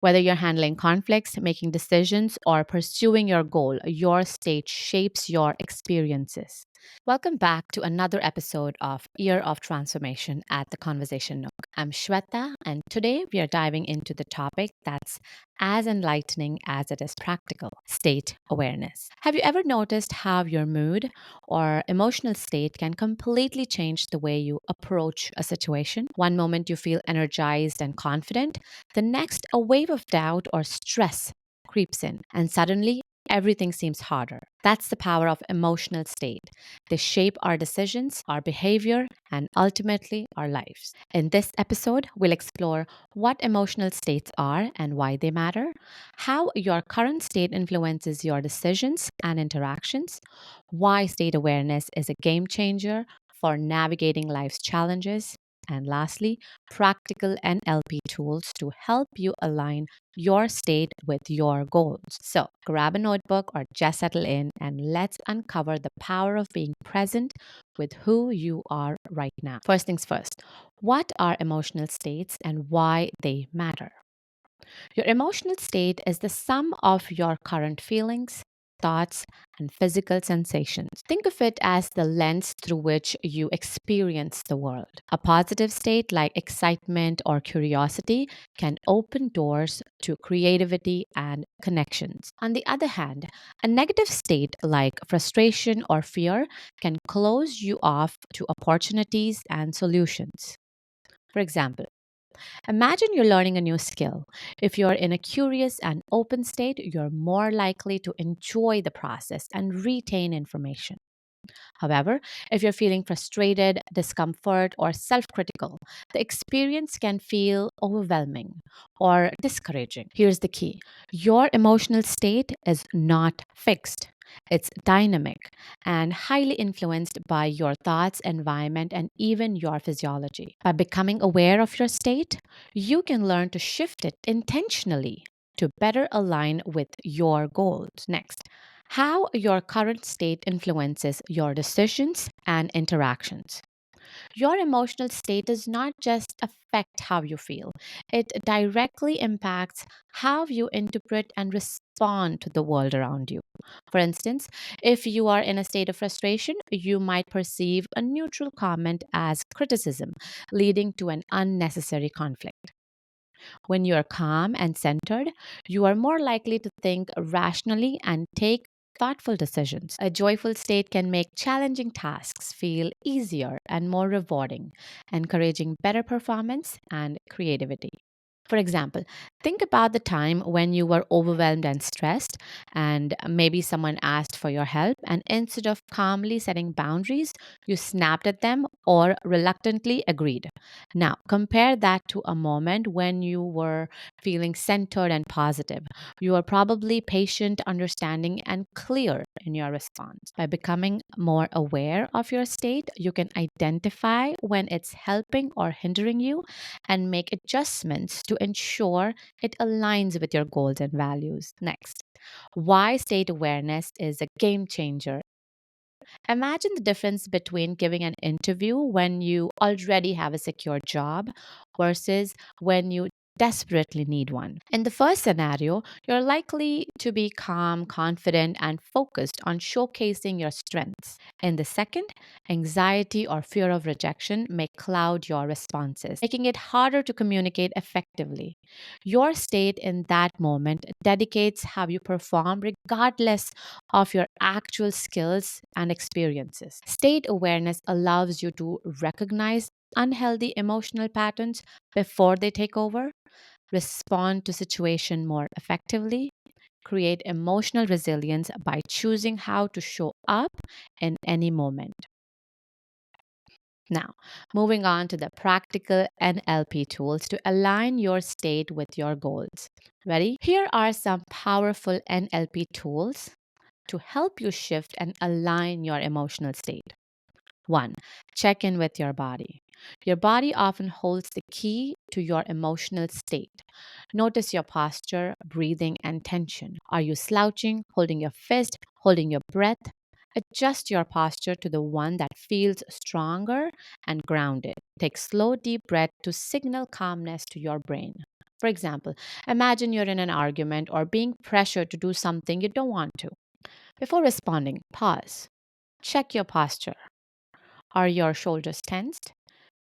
Whether you're handling conflicts, making decisions, or pursuing your goal, your state shapes your experiences. Welcome back to another episode of Year of Transformation at the Conversation Nook. I'm Shweta, and today we are diving into the topic that's as enlightening as it is practical: state awareness. Have you ever noticed how your mood or emotional state can completely change the way you approach a situation? One moment you feel energized and confident, the next, a wave of doubt or stress creeps in, and suddenly everything seems harder. That's the power of emotional state. They shape our decisions, our behavior, and ultimately our lives. In this episode, we'll explore what emotional states are and why they matter, how your current state influences your decisions and interactions, why state awareness is a game changer for navigating life's challenges, and lastly, practical NLP tools to help you align your state with your goals. So grab a notebook or just settle in and let's uncover the power of being present with who you are right now. First things first, what are emotional states and why they matter? Your emotional state is the sum of your current feelings, thoughts, and physical sensations. Think of it as the lens through which you experience the world. A positive state like excitement or curiosity can open doors to creativity and connections. On the other hand, a negative state like frustration or fear can close you off to opportunities and solutions. For example, imagine you're learning a new skill. If you're in a curious and open state, you're more likely to enjoy the process and retain information. However, if you're feeling frustrated, discomfort, or self critical, the experience can feel overwhelming or discouraging. Here's the key: your emotional state is not fixed. It's dynamic and highly influenced by your thoughts, environment, and even your physiology. By becoming aware of your state, you can learn to shift it intentionally to better align with your goals. Next, how your current state influences your decisions and interactions. Your emotional state does not just affect how you feel, it directly impacts how you interpret and respond to the world around you. For instance, if you are in a state of frustration, you might perceive a neutral comment as criticism, leading to an unnecessary conflict. When you are calm and centered, you are more likely to think rationally and take thoughtful decisions. A joyful state can make challenging tasks feel easier and more rewarding, encouraging better performance and creativity. For example, think about the time when you were overwhelmed and stressed, and maybe someone asked for your help, and instead of calmly setting boundaries, you snapped at them or reluctantly agreed. Now, compare that to a moment when you were feeling centered and positive. You are probably patient, understanding, and clear in your response. By becoming more aware of your state, you can identify when it's helping or hindering you and make adjustments to ensure it aligns with your goals and values. Next, why state awareness is a game changer. Imagine the difference between giving an interview when you already have a secure job versus when you desperately need one. In the first scenario, you're likely to be calm, confident, and focused on showcasing your strengths. In the second, anxiety or fear of rejection may cloud your responses, making it harder to communicate effectively. Your state in that moment dedicates how you perform regardless of your actual skills and experiences. State awareness allows you to recognize unhealthy emotional patterns before they take over, respond to situation more effectively, create emotional resilience by choosing how to show up in any moment. Now, moving on to the practical NLP tools to align your state with your goals. Ready? Here are some powerful NLP tools to help you shift and align your emotional state. 1. Check in with your body. Your body often holds the key to your emotional state. Notice your posture, breathing, and tension. Are you slouching, holding your fist, holding your breath? Adjust your posture to the one that feels stronger and grounded. Take slow, deep breath to signal calmness to your brain. For example, imagine you're in an argument or being pressured to do something you don't want to. Before responding, pause. Check your posture. Are your shoulders tensed?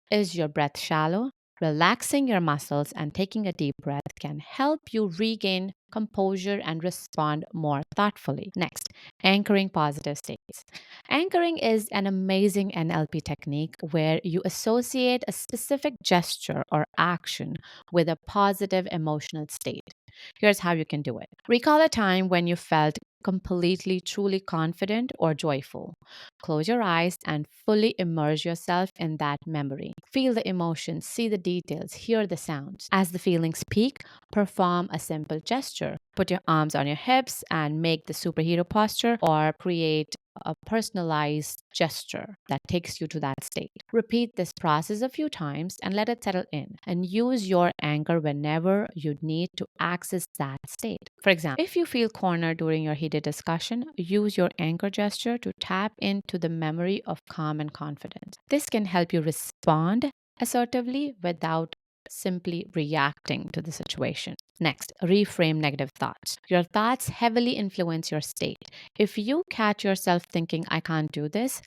Is your breath shallow? Relaxing your muscles and taking a deep breath can help you regain composure and respond more thoughtfully. Next, anchoring positive states. Anchoring is an amazing NLP technique where you associate a specific gesture or action with a positive emotional state. Here's how you can do it. Recall a time when you felt completely, truly confident or joyful. Close your eyes and fully immerse yourself in that memory. Feel the emotions, see the details, hear the sounds. As the feelings peak, perform a simple gesture. Put your arms on your hips and make the superhero posture or create a personalized gesture that takes you to that state. Repeat this process a few times and let it settle in, and use your anger whenever you need to access that state. For example, if you feel cornered during your heated discussion, use your anchor gesture to tap into the memory of calm and confidence. This can help you respond assertively without simply reacting to the situation. Next, reframe negative thoughts. Your thoughts heavily influence your state. If you catch yourself thinking, I can't do this,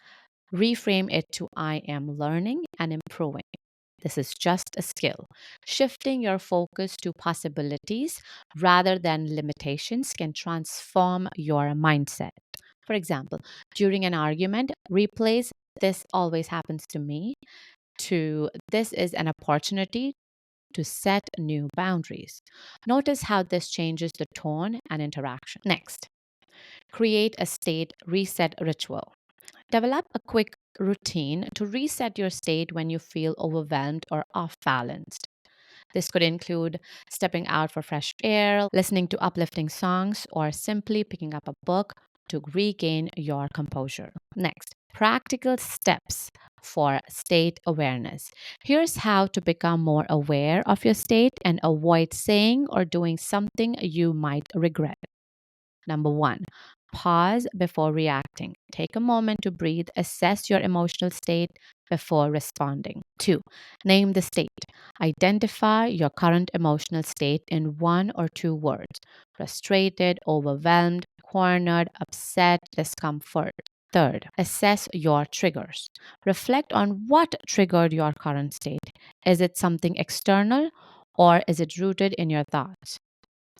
reframe it to I am learning and improving. This is just a skill. Shifting your focus to possibilities rather than limitations can transform your mindset. For example, during an argument, replace this always happens to me to this is an opportunity to set new boundaries. Notice how this changes the tone and interaction. Next, create a state reset ritual. Develop a quick routine to reset your state when you feel overwhelmed or off balanced. This could include stepping out for fresh air, listening to uplifting songs, or simply picking up a book to regain your composure. Next, practical steps for state awareness. Here's how to become more aware of your state and avoid saying or doing something you might regret. Number one, pause before reacting. Take a moment to breathe, assess your emotional state before responding. Two, name the state. Identify your current emotional state in one or two words: frustrated, overwhelmed, cornered, upset, discomfort. Third, assess your triggers. Reflect on what triggered your current state. Is it something external or is it rooted in your thoughts?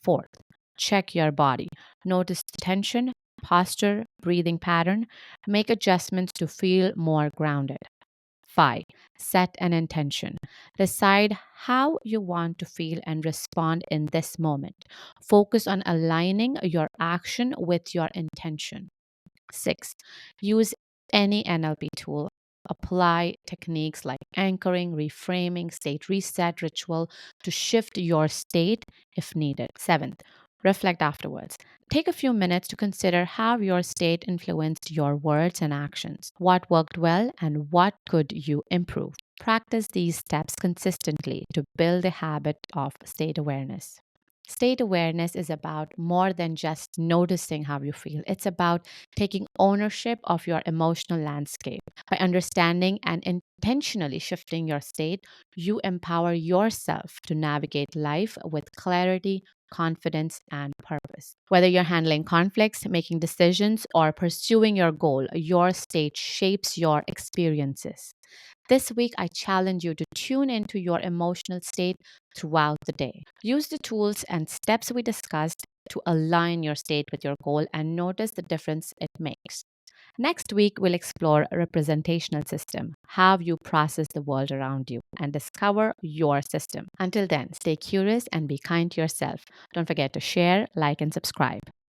Fourth, check your body. Notice tension, posture, breathing pattern. Make adjustments to feel more grounded. 5. Set an intention. Decide how you want to feel and respond in this moment. Focus on aligning your action with your intention. 6. Use any NLP tool. Apply techniques like anchoring, reframing, state reset ritual to shift your state if needed. Seventh, reflect afterwards. Take a few minutes to consider how your state influenced your words and actions. What worked well and what could you improve? Practice these steps consistently to build a habit of state awareness. State awareness is about more than just noticing how you feel. It's about taking ownership of your emotional landscape. By understanding and intentionally shifting your state, you empower yourself to navigate life with clarity, confidence, and purpose. Whether you're handling conflicts, making decisions, or pursuing your goal, your state shapes your experiences. This week, I challenge you to tune into your emotional state throughout the day. Use the tools and steps we discussed to align your state with your goal and notice the difference it makes. Next week, we'll explore a representational system, how you process the world around you, and discover your system. Until then, stay curious and be kind to yourself. Don't forget to share, like, and subscribe.